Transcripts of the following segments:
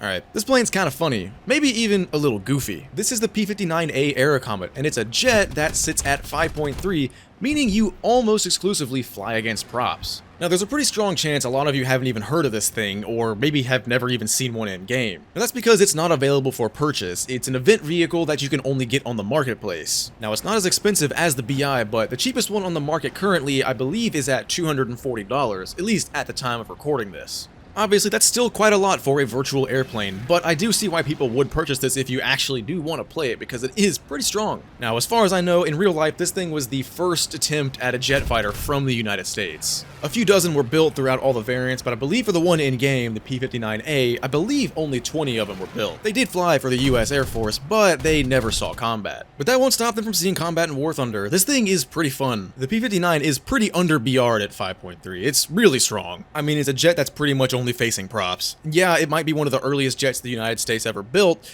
Alright, this plane's kind of funny, maybe even a little goofy. This is the P-59A Aerocomet, and it's a jet that sits at 5.3, meaning you almost exclusively fly against props. Now there's a pretty strong chance a lot of you haven't even heard of this thing, or maybe have never even seen one in game. Now that's because it's not available for purchase. It's an event vehicle that you can only get on the marketplace. Now it's not as expensive as the BI, but the cheapest one on the market currently, I believe, is at $240, at least at the time of recording this. Obviously, that's still quite a lot for a virtual airplane, but I do see why people would purchase this if you actually do want to play it, because it is pretty strong. Now, as far as I know, in real life, this thing was the first attempt at a jet fighter from the United States. A few dozen were built throughout all the variants, but I believe for the one in-game, the P-59A, I believe only 20 of them were built. They did fly for the US Air Force, but they never saw combat. But that won't stop them from seeing combat in War Thunder. This thing is pretty fun. The P-59 is pretty under-BR'd at 5.3. It's really strong. I mean, it's a jet that's pretty much only facing props. Yeah, it might be one of the earliest jets the United States ever built,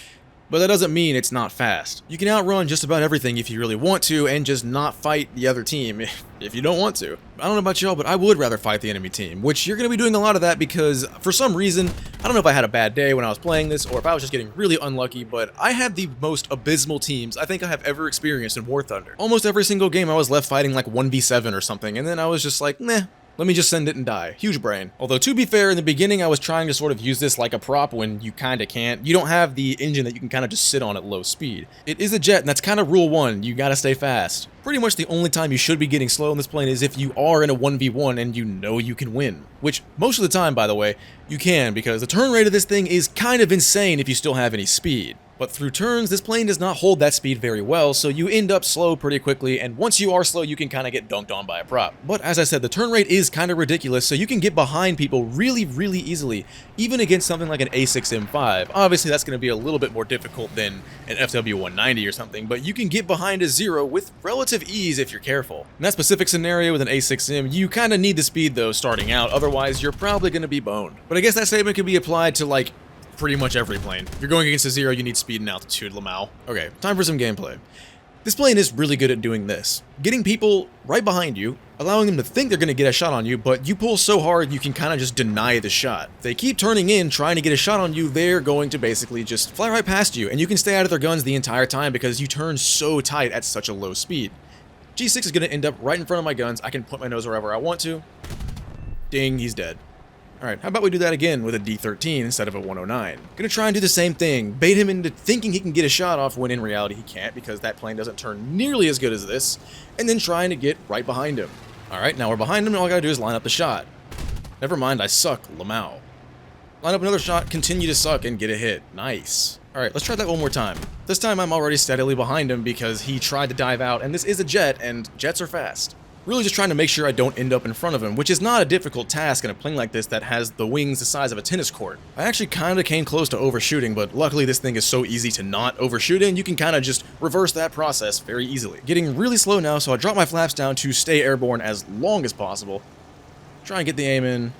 but that doesn't mean it's not fast. You can outrun just about everything if you really want to, and just not fight the other team if you don't want to. I don't know about y'all, but I would rather fight the enemy team, which you're going to be doing a lot of that because, for some reason, I don't know if I had a bad day when I was playing this, or if I was just getting really unlucky, but I had the most abysmal teams I think I have ever experienced in War Thunder. Almost every single game I was left fighting like 1v7 or something, and then I was just like, meh. Let me just send it and die. Huge brain. Although, to be fair, in the beginning I was trying to sort of use this like a prop when you kinda can't. You don't have the engine that you can kinda just sit on at low speed. It is a jet, and that's kinda rule one. You gotta stay fast. Pretty much the only time you should be getting slow on this plane is if you are in a 1v1 and you know you can win. Which, most of the time, by the way, you can, because the turn rate of this thing is kind of insane if you still have any speed. But through turns, this plane does not hold that speed very well, so you end up slow pretty quickly, and once you are slow, you can kind of get dunked on by a prop. But as I said, the turn rate is kind of ridiculous, so you can get behind people really, really easily, even against something like an A6M5. Obviously, that's going to be a little bit more difficult than an FW190 or something, but you can get behind a Zero with relative ease if you're careful. In that specific scenario with an A6M, you kind of need the speed though starting out, otherwise you're probably going to be boned. But I guess that statement could be applied to like pretty much every plane. If you're going against a Zero, you need speed and altitude, Lamau. Okay, time for some gameplay. This plane is really good at doing this. Getting people right behind you, allowing them to think they're going to get a shot on you, but you pull so hard you can kind of just deny the shot. If they keep turning in, trying to get a shot on you, they're going to basically just fly right past you, and you can stay out of their guns the entire time because you turn so tight at such a low speed. G6 is going to end up right in front of my guns. I can put my nose wherever I want to. Ding, he's dead. Alright, how about we do that again with a D13 instead of a 109? Gonna try and do the same thing, bait him into thinking he can get a shot off when in reality he can't because that plane doesn't turn nearly as good as this, and then trying to get right behind him. Alright, now we're behind him and all I gotta do is line up the shot. Never mind, I suck, Lamau. Line up another shot, continue to suck, and get a hit. Nice. Alright, let's try that one more time. This time I'm already steadily behind him because he tried to dive out, and this is a jet, and jets are fast. Really just trying to make sure I don't end up in front of him, which is not a difficult task in a plane like this that has the wings the size of a tennis court. I actually kinda came close to overshooting, but luckily this thing is so easy to not overshoot in, you can kinda just reverse that process very easily. Getting really slow now, so I drop my flaps down to stay airborne as long as possible. Try and get the aim in,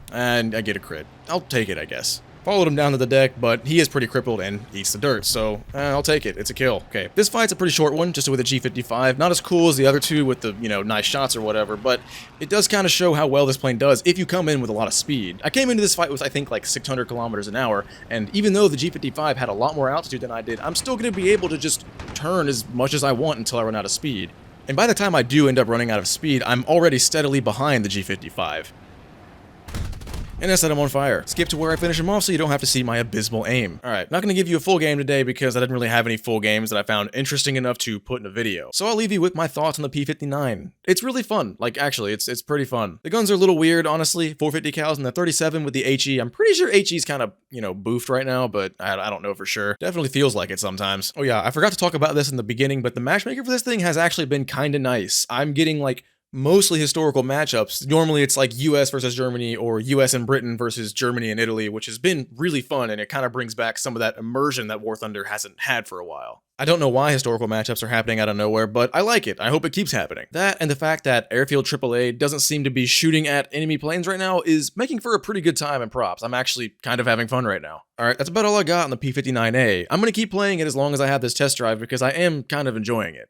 and I get a crit. I'll take it, I guess. Followed him down to the deck, but he is pretty crippled and eats the dirt, so I'll take it. It's a kill. Okay, this fight's a pretty short one, just with a G55. Not as cool as the other two with the, nice shots or whatever, but it does kind of show how well this plane does if you come in with a lot of speed. I came into this fight with, I think, like 600 kilometers an hour, and even though the G55 had a lot more altitude than I did, I'm still going to be able to just turn as much as I want until I run out of speed. And by the time I do end up running out of speed, I'm already steadily behind the G55. And I set him on fire. Skip to where I finish him off so you don't have to see my abysmal aim. Alright, not gonna give you a full game today because I didn't really have any full games that I found interesting enough to put in a video. So I'll leave you with my thoughts on the P-59. It's really fun. Like, actually, it's pretty fun. The guns are a little weird, honestly. 450 cals and the 37 with the HE. I'm pretty sure HE's kind of, boofed right now, but I don't know for sure. Definitely feels like it sometimes. Oh yeah, I forgot to talk about this in the beginning, but the matchmaker for this thing has actually been kinda nice. I'm getting, like, mostly historical matchups. Normally it's like US versus Germany or US and Britain versus Germany and Italy, which has been really fun, and it kind of brings back some of that immersion that War Thunder hasn't had for a while. I don't know why historical matchups are happening out of nowhere, but I like it. I hope it keeps happening. That and the fact that Airfield AAA doesn't seem to be shooting at enemy planes right now is making for a pretty good time in props. I'm actually kind of having fun right now. Alright, that's about all I got on the P-59A. I'm going to keep playing it as long as I have this test drive because I am kind of enjoying it.